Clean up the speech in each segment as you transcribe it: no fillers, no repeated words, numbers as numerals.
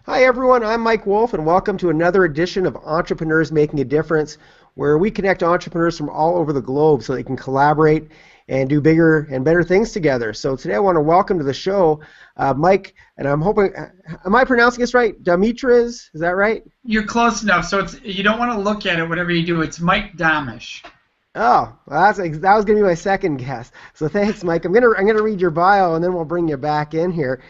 Hi everyone, I'm Mike Wolf and welcome to another edition of Entrepreneurs Making a Difference, where we connect entrepreneurs from all over the globe so they can collaborate and do bigger and better things together. So today I want to welcome to the show Mike, and I'm hoping, am I pronouncing this right? Domitrz, is that right? You're close enough, so you don't want to look at it. Whatever you do, it's Mike Domitrz. Oh, well, that was going to be my second guess. So thanks, Mike. I'm gonna read your bio and then we'll bring you back in here.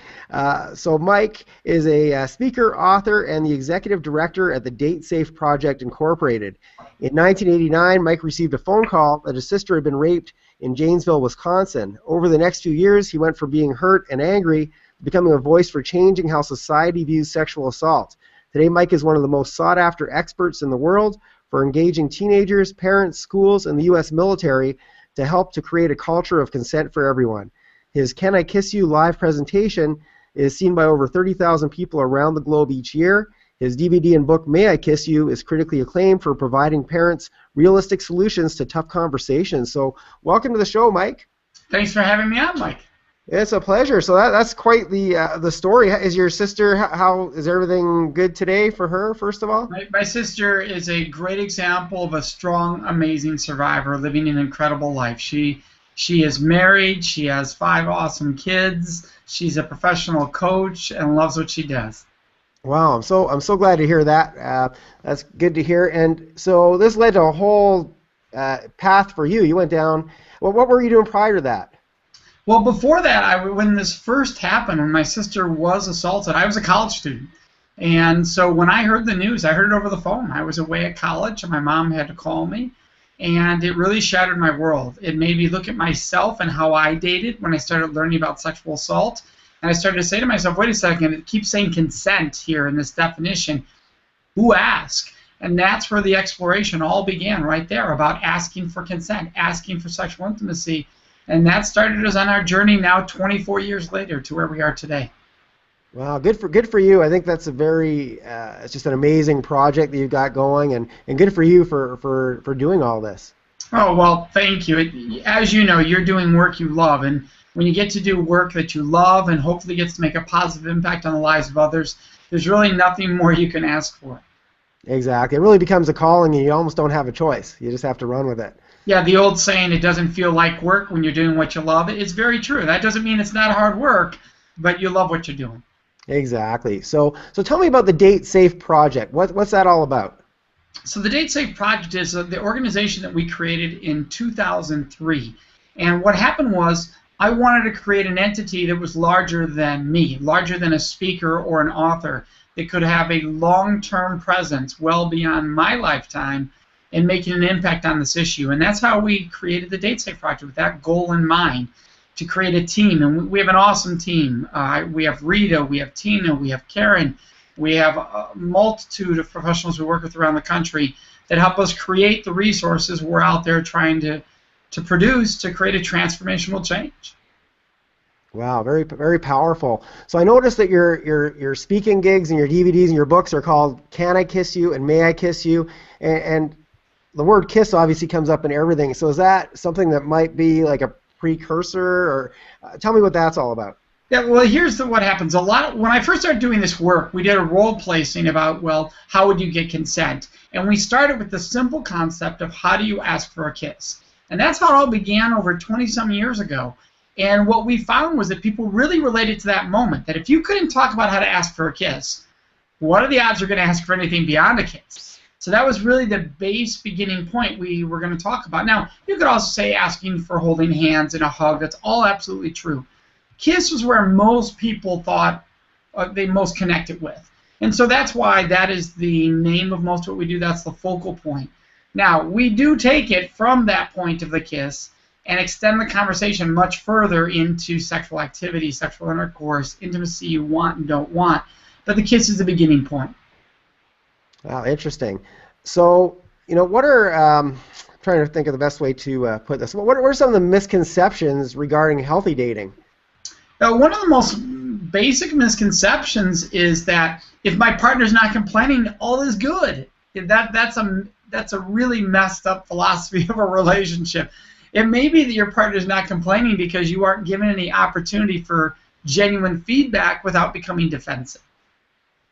So Mike is a speaker, author, and the executive director at the Date Safe Project Incorporated. In 1989, Mike received a phone call that his sister had been raped in Janesville, Wisconsin. Over the next few years, he went from being hurt and angry to becoming a voice for changing how society views sexual assault. Today, Mike is one of the most sought-after experts in the world for engaging teenagers, parents, schools, and the U.S. military to help to create a culture of consent for everyone. His Can I Kiss You live presentation is seen by over 30,000 people around the globe each year. His DVD and book, May I Kiss You, is critically acclaimed for providing parents realistic solutions to tough conversations. So welcome to the show, Mike. Thanks for having me on, Mike. It's a pleasure. So that's quite the story. Is your sister, how is everything good today for her, first of all? My sister is a great example of a strong, amazing survivor living an incredible life. She is married. She has 5 awesome kids. She's a professional coach and loves what she does. Wow, I'm so glad to hear that. That's good to hear. And so this led to a whole path for you. You went down. Well, what were you doing prior to that? Well, before that, when this first happened, when my sister was assaulted, I was a college student. And so when I heard the news, I heard it over the phone. I was away at college, and my mom had to call me. And it really shattered my world. It made me look at myself and how I dated when I started learning about sexual assault. And I started to say to myself, wait a second, it keeps saying consent here in this definition. Who asked? And that's where the exploration all began, right there, about asking for consent, asking for sexual intimacy. And that started us on our journey now 24 years later to where we are today. Wow, good for you. I think that's a very it's just an amazing project that you've got going, and good for you for doing all this. Oh, well, thank you. As you know, you're doing work you love, and when you get to do work that you love and hopefully gets to make a positive impact on the lives of others, there's really nothing more you can ask for. Exactly. It really becomes a calling, and you almost don't have a choice. You just have to run with it. Yeah, the old saying, it doesn't feel like work when you're doing what you love, it's very true. That doesn't mean it's not hard work, but you love what you're doing. Exactly. So tell me about the Date Safe Project. What's that all about? So the Date Safe Project is the organization that we created in 2003. And what happened was I wanted to create an entity that was larger than me, larger than a speaker or an author, that could have a long-term presence well beyond my lifetime and making an impact on this issue. And that's how we created the Date Safe Project, with that goal in mind, to create a team. And we have an awesome team. We have Rita, we have Tina, we have Karen, we have a multitude of professionals we work with around the country that help us create the resources we're out there trying to produce to create a transformational change. Wow, very very powerful. So I noticed that your speaking gigs and your DVDs and your books are called Can I Kiss You and May I Kiss You, and the word kiss obviously comes up in everything. So is that something that might be like a precursor, or tell me what that's all about? Yeah, well, here's what happens. When I first started doing this work, we did a role placing about, well, how would you get consent? And we started with the simple concept of how do you ask for a kiss? And that's how it all began over 20-some years ago. And what we found was that people really related to that moment, that if you couldn't talk about how to ask for a kiss, what are the odds you're going to ask for anything beyond a kiss? So that was really the base beginning point we were going to talk about. Now, you could also say asking for holding hands and a hug. That's all absolutely true. Kiss was where most people thought they most connected with. And so that's why that is the name of most of what we do. That's the focal point. Now, we do take it from that point of the kiss and extend the conversation much further into sexual activity, sexual intercourse, intimacy you want and don't want. But the kiss is the beginning point. Wow, interesting. So, what are, I'm trying to think of the best way to put this. What are some of the misconceptions regarding healthy dating? One of the most basic misconceptions is that if my partner's not complaining, all is good. That's a really messed up philosophy of a relationship. It may be that your partner's not complaining because you aren't given any opportunity for genuine feedback without becoming defensive.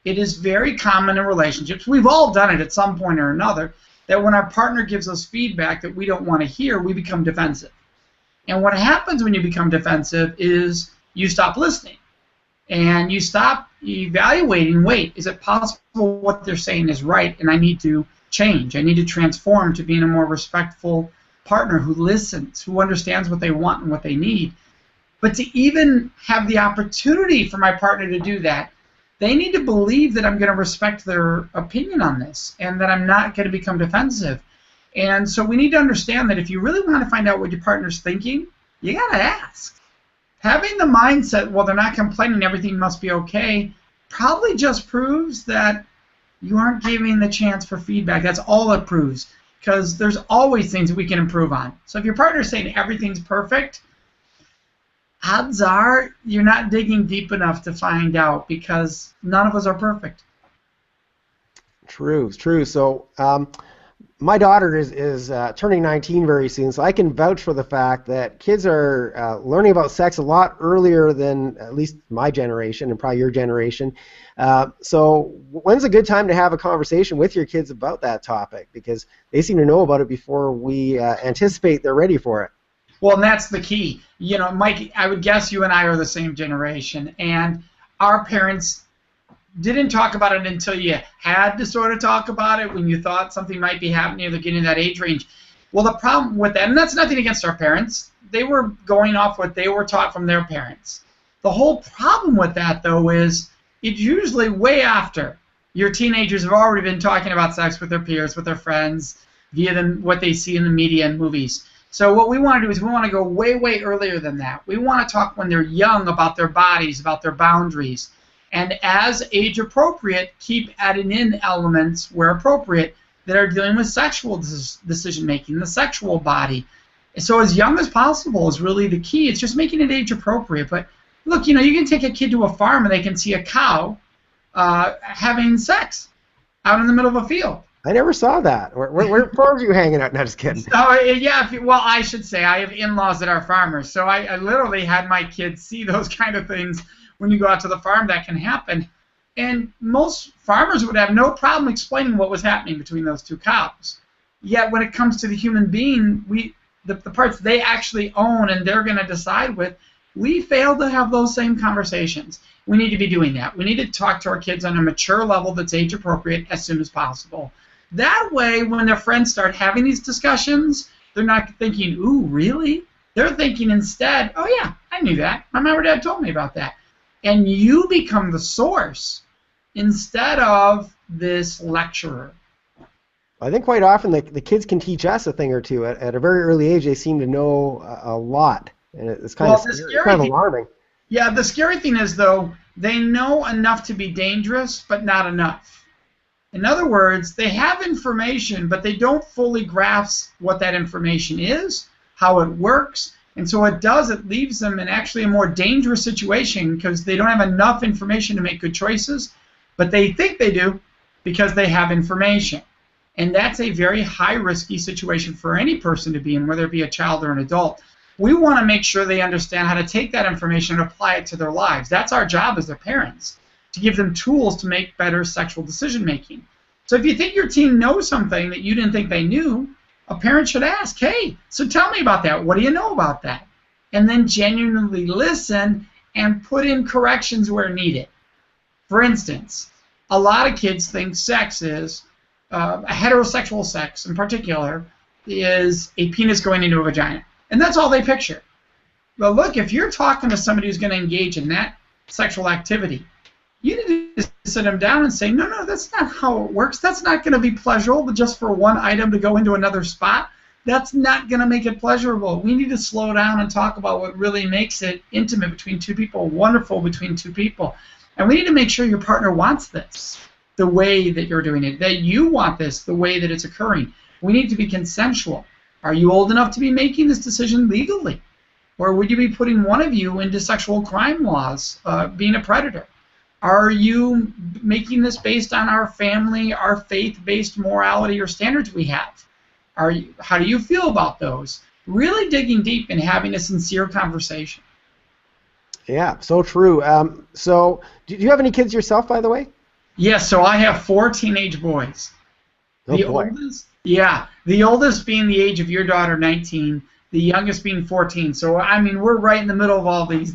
it is very common in relationships, we've all done it at some point or another, that when our partner gives us feedback that we don't want to hear, we become defensive. And what happens when you become defensive is you stop listening. And you stop evaluating, wait, is it possible what they're saying is right and I need to change? I need to transform to being a more respectful partner who listens, who understands what they want and what they need. But to even have the opportunity for my partner to do that, they need to believe that I'm going to respect their opinion on this and that I'm not going to become defensive. And so we need to understand that if you really want to find out what your partner's thinking, you got to ask. Having the mindset, well, they're not complaining, everything must be okay, probably just proves that you aren't giving the chance for feedback. That's all it proves, because there's always things that we can improve on. So if your partner's saying everything's perfect, odds are you're not digging deep enough to find out, because none of us are perfect. True. So my daughter is turning 19 very soon, so I can vouch for the fact that kids are learning about sex a lot earlier than at least my generation and probably your generation. So when's a good time to have a conversation with your kids about that topic? Because they seem to know about it before we anticipate they're ready for it. Well, and that's the key. You know, Mike, I would guess you and I are the same generation, and our parents didn't talk about it until you had to sort of talk about it when you thought something might be happening or they're getting in that age range. Well, the problem with that, and that's nothing against our parents, they were going off what they were taught from their parents. The whole problem with that, though, is it's usually way after your teenagers have already been talking about sex with their peers, with their friends, via what they see in the media and movies. So what we want to do is we want to go way, way earlier than that. We want to talk when they're young about their bodies, about their boundaries. And as age appropriate, keep adding in elements where appropriate that are dealing with sexual decision making, the sexual body. So as young as possible is really the key. It's just making it age appropriate. But look, you know, you can take a kid to a farm and they can see a cow having sex out in the middle of a field. I never saw that. Where farms are you hanging out? No, just kidding. So, yeah, well, I should say I have in-laws that are farmers. So I literally had my kids see those kind of things. When you go out to the farm, that can happen. And most farmers would have no problem explaining what was happening between those two cows. Yet when it comes to the human being, the parts they actually own and they're going to decide with, we fail to have those same conversations. We need to be doing that. We need to talk to our kids on a mature level that's age appropriate as soon as possible. That way, when their friends start having these discussions, they're not thinking, ooh, really? They're thinking instead, oh yeah, I knew that. My mom or dad told me about that. And you become the source instead of this lecturer. I think quite often the kids can teach us a thing or two. At a very early age, they seem to know a lot. And it's kind of alarming. Yeah, the scary thing is, though, they know enough to be dangerous, but not enough. In other words, they have information, but they don't fully grasp what that information is, how it works, and so it leaves them in actually a more dangerous situation because they don't have enough information to make good choices, but they think they do because they have information. And that's a very high-risky situation for any person to be in, whether it be a child or an adult. We want to make sure they understand how to take that information and apply it to their lives. That's our job as their parents, to give them tools to make better sexual decision-making. So if you think your teen knows something that you didn't think they knew, a parent should ask, hey, so tell me about that. What do you know about that? And then genuinely listen and put in corrections where needed. For instance, a lot of kids think sex is, heterosexual sex in particular, is a penis going into a vagina. And that's all they picture. But look, if you're talking to somebody who's going to engage in that sexual activity, you need to sit them down and say, no, that's not how it works. That's not going to be pleasurable just for one item to go into another spot. That's not going to make it pleasurable. We need to slow down and talk about what really makes it intimate between two people, wonderful between two people. And we need to make sure your partner wants this the way that you're doing it, that you want this the way that it's occurring. We need to be consensual. Are you old enough to be making this decision legally? Or would you be putting one of you into sexual crime laws, being a predator? Are you making this based on our family, our faith-based morality or standards we have? How do you feel about those? Really digging deep and having a sincere conversation. Yeah, so true. So do you have any kids yourself, by the way? Yes, so I have 4 teenage boys. Oh The boy. oldest, yeah, the oldest being the age of your daughter, 19, the youngest being 14. So I mean, we're right in the middle of all these,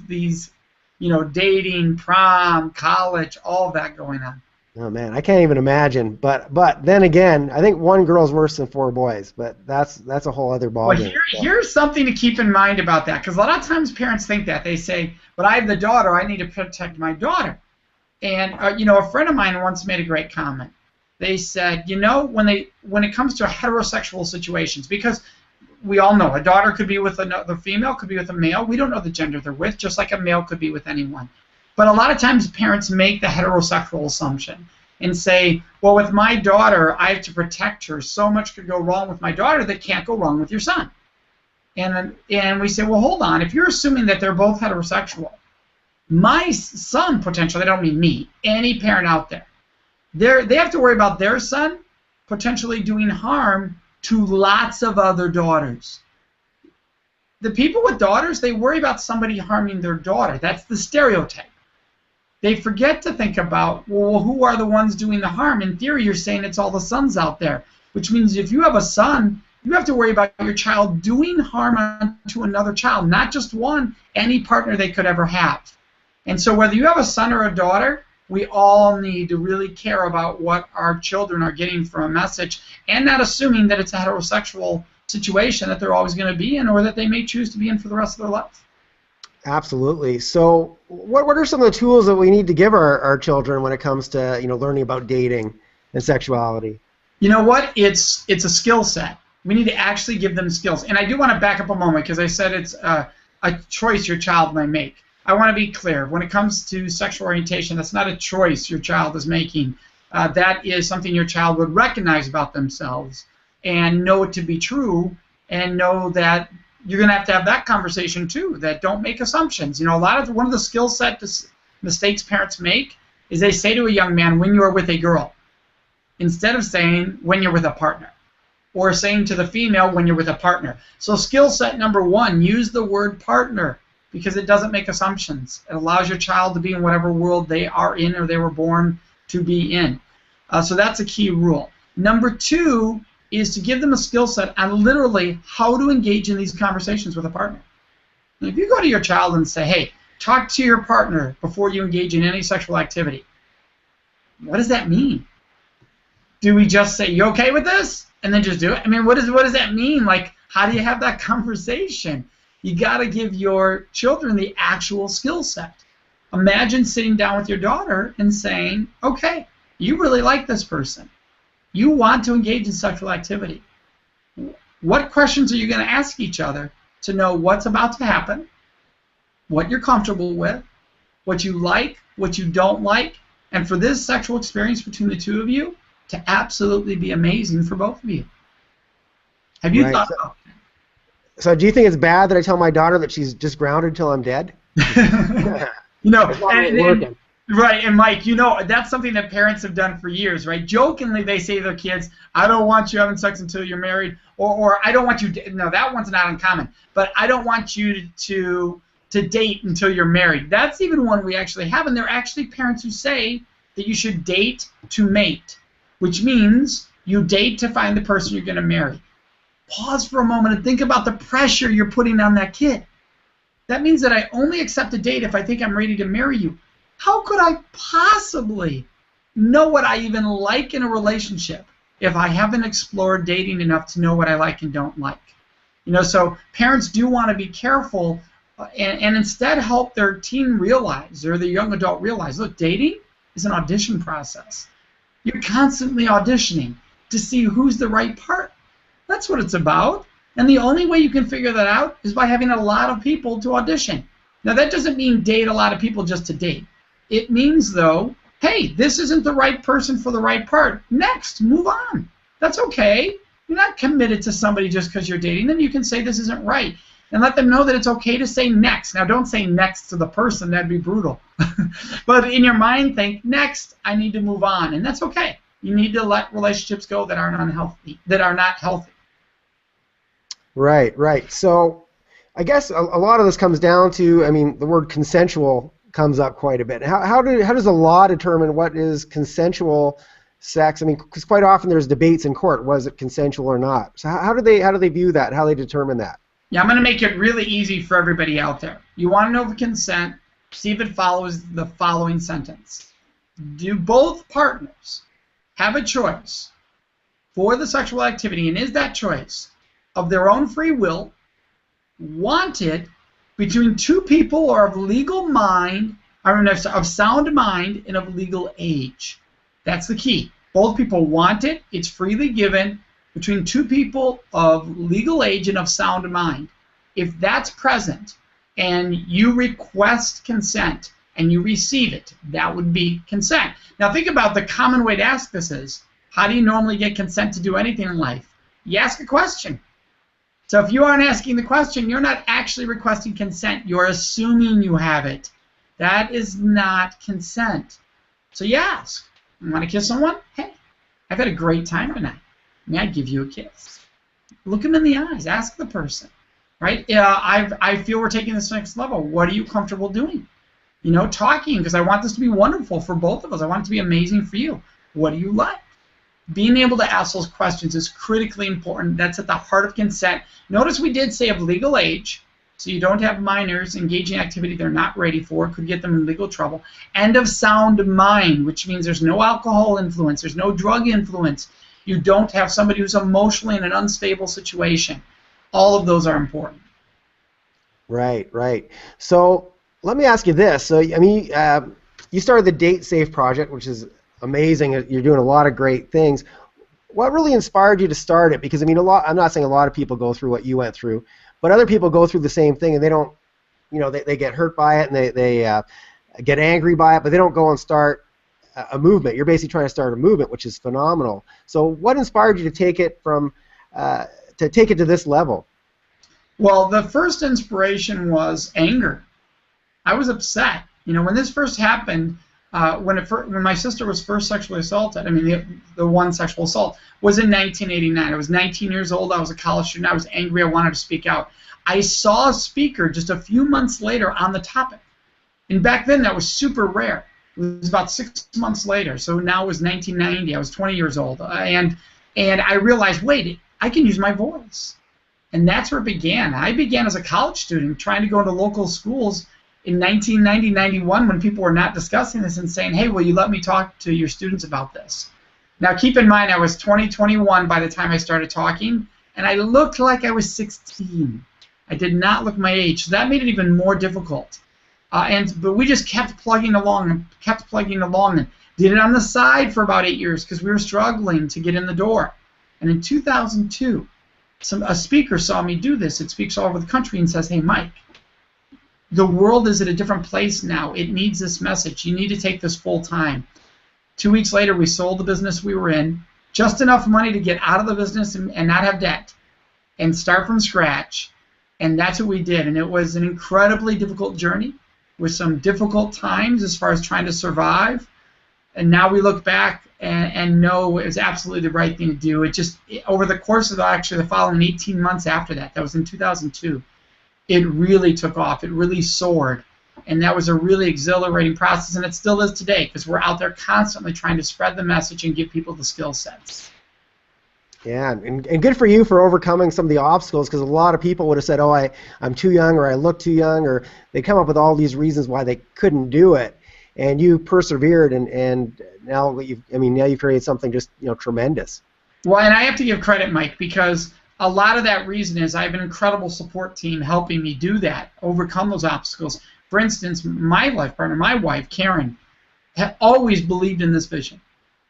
dating, prom, college, all of that going on. Oh man, I can't even imagine. But then again, I think one girl's worse than 4 boys. But that's a whole other Well, ballgame. So. here's something to keep in mind about that, because a lot of times parents think that they say, "But I have the daughter, I need to protect my daughter." And a friend of mine once made a great comment. They said, when it comes to heterosexual situations, because we all know a daughter could be with another female, could be with a male. We don't know the gender they're with, just like a male could be with anyone. But a lot of times parents make the heterosexual assumption and say, well, with my daughter, I have to protect her. So much could go wrong with my daughter that can't go wrong with your son. And we say, well, hold on. If you're assuming that they're both heterosexual, my son potentially, I don't mean me, any parent out there, they have to worry about their son potentially doing harm to lots of other daughters. The people with daughters, they worry about somebody harming their daughter. That's the stereotype. They forget to think about, well, who are the ones doing the harm? In theory, you're saying it's all the sons out there, which means if you have a son, you have to worry about your child doing harm to another child, not just one, any partner they could ever have. And so whether you have a son or a daughter, we all need to really care about what our children are getting from a message, and not assuming that it's a heterosexual situation that they're always going to be in, or that they may choose to be in for the rest of their life. Absolutely. So what are some of the tools that we need to give our children when it comes to learning about dating and sexuality? You know what? It's a skill set. We need to actually give them skills. And I do want to back up a moment, because I said it's a choice your child may make. I want to be clear. When it comes to sexual orientation, that's not a choice your child is making. That is something your child would recognize about themselves and know it to be true, and know that you're going to have that conversation too, that don't make assumptions. One of the skill set mistakes parents make is they say to a young man, when you're with a girl, instead of saying when you're with a partner, or saying to the female when you're with a partner. So skill set number 1, use the word partner, because it doesn't make assumptions. It allows your child to be in whatever world they are in or they were born to be in. So that's a key rule. Number 2 is to give them a skill set on literally how to engage in these conversations with a partner. And if you go to your child and say, hey, talk to your partner before you engage in any sexual activity, what does that mean? Do we just say, you okay with this? And then just do it? I mean, what does that mean? Like, how do you have that conversation? You got to give your children the actual skill set. Imagine sitting down with your daughter and saying, okay, you really like this person. You want to engage in sexual activity. What questions are you going to ask each other to know what's about to happen, what you're comfortable with, what you like, what you don't like, and for this sexual experience between the two of you to absolutely be amazing for both of you? Have you thought about that? So do you think it's bad that I tell my daughter that she's just grounded till I'm dead? Right, and Mike, that's something that parents have done for years, right? Jokingly, they say to their kids, I don't want you having sex until you're married, or I don't want you to, no, that one's not uncommon, but I don't want you to date until you're married. That's even one we actually have, and there are actually parents who say that you should date to mate, which means you date to find the person you're going to marry. Pause for a moment and think about the pressure you're putting on that kid. That means that I only accept a date if I think I'm ready to marry you. How could I possibly know what I even like in a relationship if I haven't explored dating enough to know what I like and don't like? So parents do want to be careful and instead help their teen realize, or the young adult realize, look, dating is an audition process. You're constantly auditioning to see who's the right part. That's what it's about. And the only way you can figure that out is by having a lot of people to audition. Now, that doesn't mean date a lot of people just to date. It means, though, hey, this isn't the right person for the right part. Next, move on. That's okay. You're not committed to somebody just because you're dating them. You can say this isn't right. And let them know that it's okay to say next. Now, don't say next to the person. That'd be brutal. But in your mind, think, next, I need to move on. And that's okay. You need to let relationships go that are unhealthy, that are not healthy. Right. So I guess a lot of this comes down to, the word consensual comes up quite a bit. How does the law determine what is consensual sex? I mean, because quite often there's debates in court, was it consensual or not? So how do they view that? How do they determine that? Yeah, I'm going to make it really easy for everybody out there. You want to know the consent, see if it follows the following sentence. Do both partners have a choice for the sexual activity, and is that choice of their own free will, wanted between two people or of legal mind, of sound mind and of legal age? That's the key. Both people want it. It's freely given between two people of legal age and of sound mind. If that's present and you request consent and you receive it, that would be consent. Now think about the common way to ask this is, how do you normally get consent to do anything in life? You ask a question. So if you aren't asking the question, you're not actually requesting consent. You're assuming you have it. That is not consent. So you ask, you want to kiss someone? Hey, I've had a great time tonight. May I give you a kiss? Look them in the eyes. Ask the person. Right? I feel we're taking this next level. What are you comfortable doing? You know, talking, because I want this to be wonderful for both of us. I want it to be amazing for you. What do you like? Being able to ask those questions is critically important. That's at the heart of consent. Notice we did say of legal age, so you don't have minors engaging in activity they're not ready for, could get them in legal trouble, and of sound mind, which means there's no alcohol influence, there's no drug influence. You don't have somebody who's emotionally in an unstable situation. All of those are important. Right, right. So let me ask you this. So, I mean, you started the Date Safe project, which is amazing. You're doing a lot of great things. What really inspired you to start it? Because, I mean, I'm not saying a lot of people go through what you went through, but other people go through the same thing, and they don't, you know, they get hurt by it, and they get angry by it, but they don't go and start a movement. You're basically trying to start a movement, which is phenomenal. So what inspired you to take it to this level? Well, the first inspiration was anger. I was upset. You know, when this first happened, when my sister was first sexually assaulted, I mean, the one sexual assault was in 1989. I was 19 years old. I was a college student. I was angry. I wanted to speak out. I saw a speaker just a few months later on the topic. And back then, that was super rare. It was about 6 months later. So now it was 1990. I was 20 years old. And I realized, wait, I can use my voice. And that's where it began. I began as a college student trying to go into local schools in 1990-91 when people were not discussing this and saying, hey, will you let me talk to your students about this? Now, keep in mind, I was 21 by the time I started talking, and I looked like I was 16. I did not look my age, so that made it even more difficult. But we just kept plugging along and did it on the side for about 8 years because we were struggling to get in the door. And in 2002, a speaker saw me do this. It speaks all over the country and says, hey, Mike, the world is at a different place now. It needs this message. You need to take this full time. 2 weeks later, we sold the business we were in, just enough money to get out of the business and not have debt and start from scratch. And that's what we did. And it was an incredibly difficult journey with some difficult times as far as trying to survive. And now we look back and know it was absolutely the right thing to do. Over the course of the following 18 months after that was in 2002, it really took off. It really soared. And that was a really exhilarating process, and it still is today because we're out there constantly trying to spread the message and give people the skill sets. Yeah, and good for you for overcoming some of the obstacles, because a lot of people would have said, oh, I'm too young, or I look too young, or they come up with all these reasons why they couldn't do it. And you persevered, and now you've created something just tremendous. Well, and I have to give credit, Mike, because a lot of that reason is I have an incredible support team helping me do that, overcome those obstacles. For instance, my life partner, my wife, Karen, had always believed in this vision.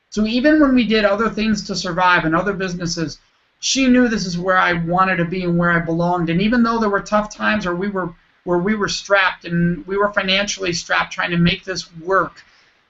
So even when we did other things to survive and other businesses, she knew this is where I wanted to be and where I belonged. And even though there were tough times where we were strapped and we were financially strapped trying to make this work,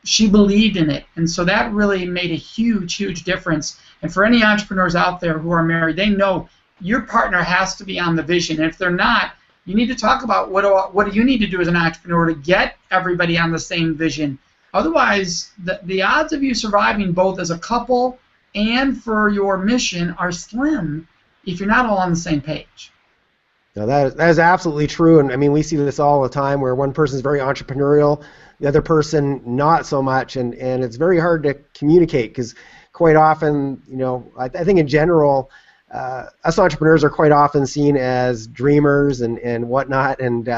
she believed in it. And so that really made a huge, huge difference. And for any entrepreneurs out there who are married, they know your partner has to be on the vision. And if they're not, you need to talk about what do you need to do as an entrepreneur to get everybody on the same vision. Otherwise, the odds of you surviving both as a couple and for your mission are slim if you're not all on the same page. No, that is absolutely true, and I mean we see this all the time where one person is very entrepreneurial, the other person not so much, and it's very hard to communicate because quite often, I think in general, us entrepreneurs are quite often seen as dreamers and whatnot, and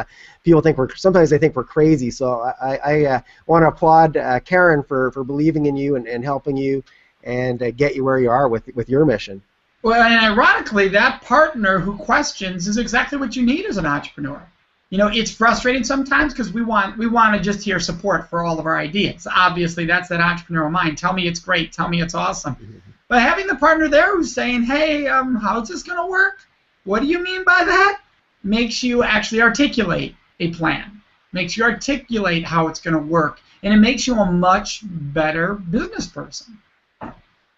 people sometimes they think we're crazy. So I want to applaud Karen for believing in you and helping you and get you where you are with your mission. Well, and ironically, that partner who questions is exactly what you need as an entrepreneur. It's frustrating sometimes because we want to just hear support for all of our ideas. Obviously, that's that entrepreneurial mind. Tell me it's great. Tell me it's awesome. But having the partner there who's saying, hey, how's this going to work? What do you mean by that? Makes you actually articulate a plan. Makes you articulate how it's going to work. And it makes you a much better business person.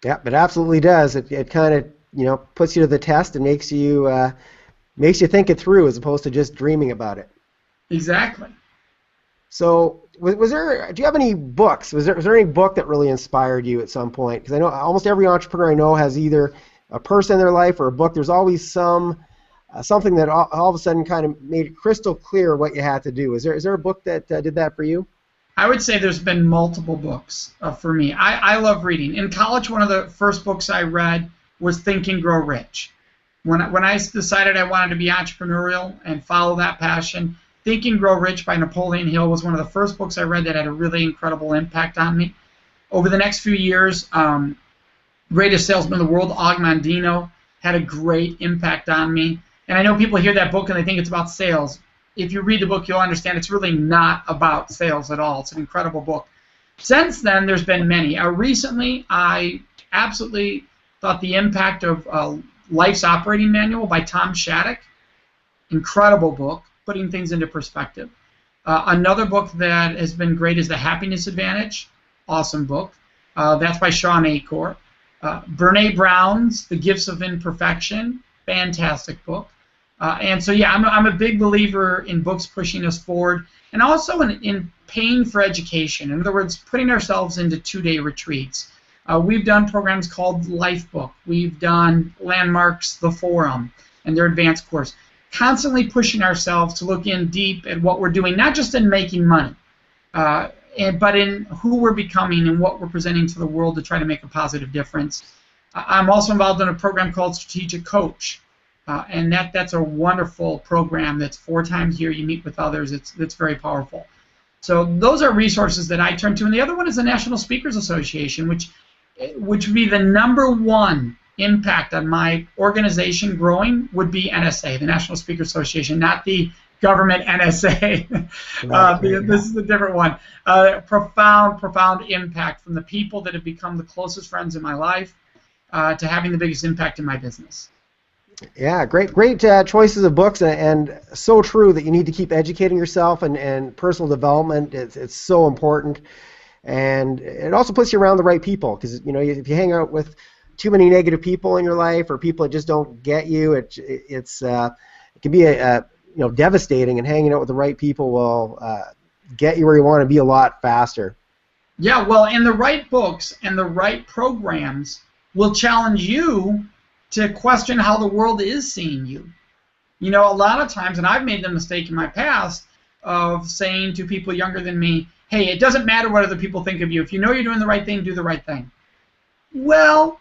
Yeah, it absolutely does. It kind of puts you to the test and makes you think it through as opposed to just dreaming about it. Exactly. So, do you have any books? Was there any book that really inspired you at some point? Because I know almost every entrepreneur I know has either a person in their life or a book. There's always something that all of a sudden kind of made it crystal clear what you had to do. Is there a book that did that for you? I would say there's been multiple books for me. I love reading. In college, one of the first books I read was Think and Grow Rich. When I decided I wanted to be entrepreneurial and follow that passion, Think and Grow Rich by Napoleon Hill was one of the first books I read that had a really incredible impact on me. Over the next few years, Greatest Salesman in the World, Og Mandino, had a great impact on me. And I know people hear that book and they think it's about sales. If you read the book, you'll understand it's really not about sales at all. It's an incredible book. Since then, there's been many. Recently, I absolutely thought the impact of Life's Operating Manual by Tom Shattuck, incredible book, putting things into perspective. Another book that has been great is The Happiness Advantage, awesome book. That's by Sean Achor. Brene Brown's The Gifts of Imperfection, fantastic book. And so, yeah, I'm a big believer in books pushing us forward, and also in paying for education. In other words, putting ourselves into 2-day retreats. We've done programs called Lifebook. We've done Landmarks, The Forum, and their advanced course. Constantly pushing ourselves to look in deep at what we're doing, not just in making money, but in who we're becoming and what we're presenting to the world to try to make a positive difference. I'm also involved in a program called Strategic Coach, and that's a wonderful program that's 4 times a year. You meet with others. It's very powerful. So those are resources that I turn to. And the other one is the National Speakers Association, which would be the #1 impact on my organization growing would be NSA, the National Speakers Association, not the government NSA. This is a different one. Profound impact from the people that have become the closest friends in my life to having the biggest impact in my business. Yeah, great choices of books, and so true that you need to keep educating yourself, and personal development. It's so important, and it also puts you around the right people, because if you hang out with too many negative people in your life or people that just don't get you, it can be devastating. And hanging out with the right people will get you where you want to be a lot faster. Yeah, well, and the right books and the right programs will challenge you to question how the world is seeing you. A lot of times, and I've made the mistake in my past of saying to people younger than me, hey, it doesn't matter what other people think of you. If you know you're doing the right thing, do the right thing. Well,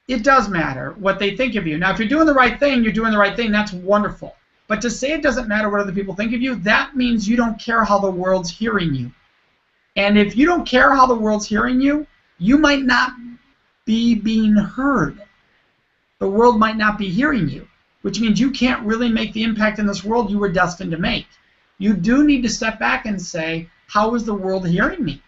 it does matter what they think of you. Now, if you're doing the right thing, you're doing the right thing. That's wonderful. But to say it doesn't matter what other people think of you, that means you don't care how the world's hearing you. And if you don't care how the world's hearing you, you might not be being heard. The world might not be hearing you, which means you can't really make the impact in this world you were destined to make. You do need to step back and say, how is the world hearing me?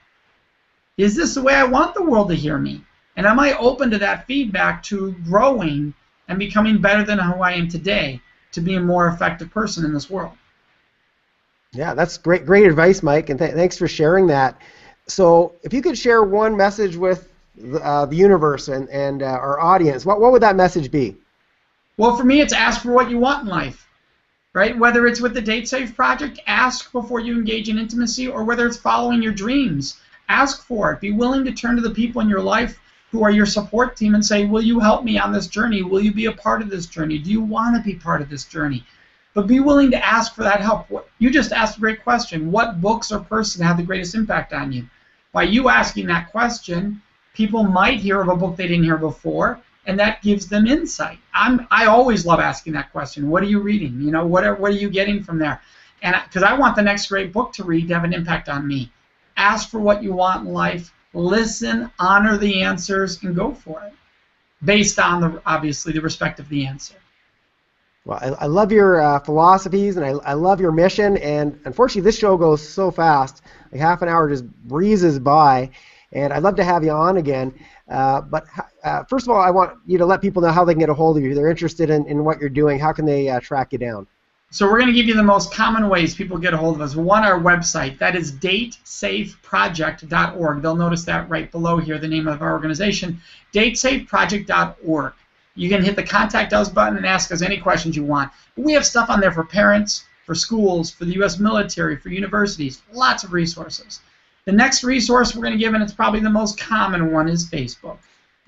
Is this the way I want the world to hear me? And am I open to that feedback, to growing and becoming better than who I am today, to be a more effective person in this world? Yeah, that's great advice, Mike, and thanks for sharing that. So if you could share one message with the universe and our audience, what would that message be? Well, for me, it's ask for what you want in life, right? Whether it's with the Date Safe Project, ask before you engage in intimacy, or whether it's following your dreams, ask for it. Be willing to turn to the people in your life who are your support team and say, will you help me on this journey? Will you be a part of this journey? Do you want to be part of this journey? but be willing to ask for that help. You just asked a great question. What books or person have the greatest impact on you? By you asking that question, people might hear of a book they didn't hear before, and that gives them insight. I always love asking that question. What are you reading? You know, what are you getting from there? And because I want the next great book to read to have an impact on me. Ask for what you want in life. Listen, honor the answers, and go for it, based on obviously the respect of the answer. Well, I love your philosophies, and I love your mission. And unfortunately, this show goes so fast. Like half an hour just breezes by. And I'd love to have you on again. But first of all, I want you to let people know how they can get a hold of you. If they're interested in what you're doing, how can they track you down? So we're going to give you the most common ways people get a hold of us. One, our website. That is datesafeproject.org. They'll notice that right below here, the name of our organization, datesafeproject.org. You can hit the Contact Us button and ask us any questions you want. We have stuff on there for parents, for schools, for the U.S. military, for universities, lots of resources. The next resource we're going to give, and it's probably the most common one, is Facebook.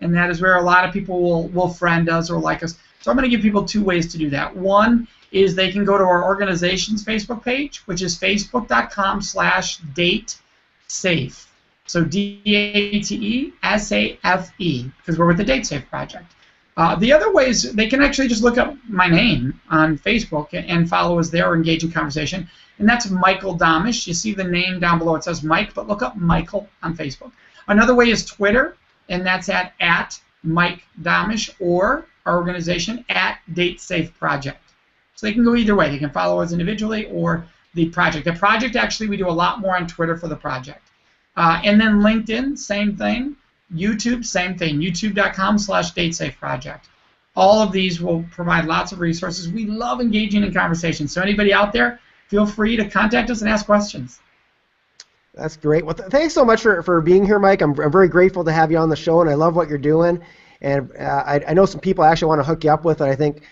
And that is where a lot of people will friend us or like us. So I'm going to give people two ways to do that. One is they can go to our organization's Facebook page, which is facebook.com/datesafe. So DATESAFE, because we're with the Date Safe Project. The other way is they can actually just look up my name on Facebook and follow us there or engage in conversation. And that's Michael Domitrz. You see the name down below. It says Mike, but look up Michael on Facebook. Another way is Twitter, and that's at Mike Domitrz, or our organization at Date Safe Project. So they can go either way. They can follow us individually or the project. The project, actually, we do a lot more on Twitter for the project. And then LinkedIn, same thing. YouTube, same thing. YouTube.com/DateSafeProject. All of these will provide lots of resources. We love engaging in conversations. So anybody out there, feel free to contact us and ask questions. That's great. Well, thanks so much for being here, Mike. I'm very grateful to have you on the show, and I love what you're doing. And I know some people actually want to hook you up with it. I think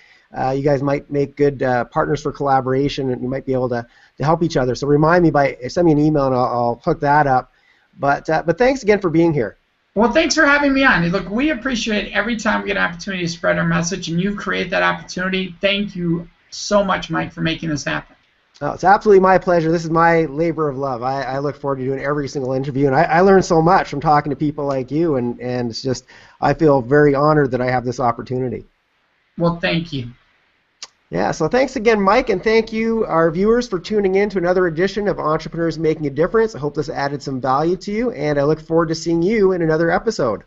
you guys might make good partners for collaboration, and you might be able to help each other. So remind me send me an email, and I'll hook that up. But thanks again for being here. Well, thanks for having me on. Look, we appreciate every time we get an opportunity to spread our message, and you've created that opportunity. Thank you so much, Mike, for making this happen. Oh, it's absolutely my pleasure. This is my labor of love. I look forward to doing every single interview, and I learn so much from talking to people like you, and it's just, I feel very honored that I have this opportunity. Well, thank you. Yeah, so thanks again, Mike, and thank you, our viewers, for tuning in to another edition of Entrepreneurs Making a Difference. I hope this added some value to you, and I look forward to seeing you in another episode.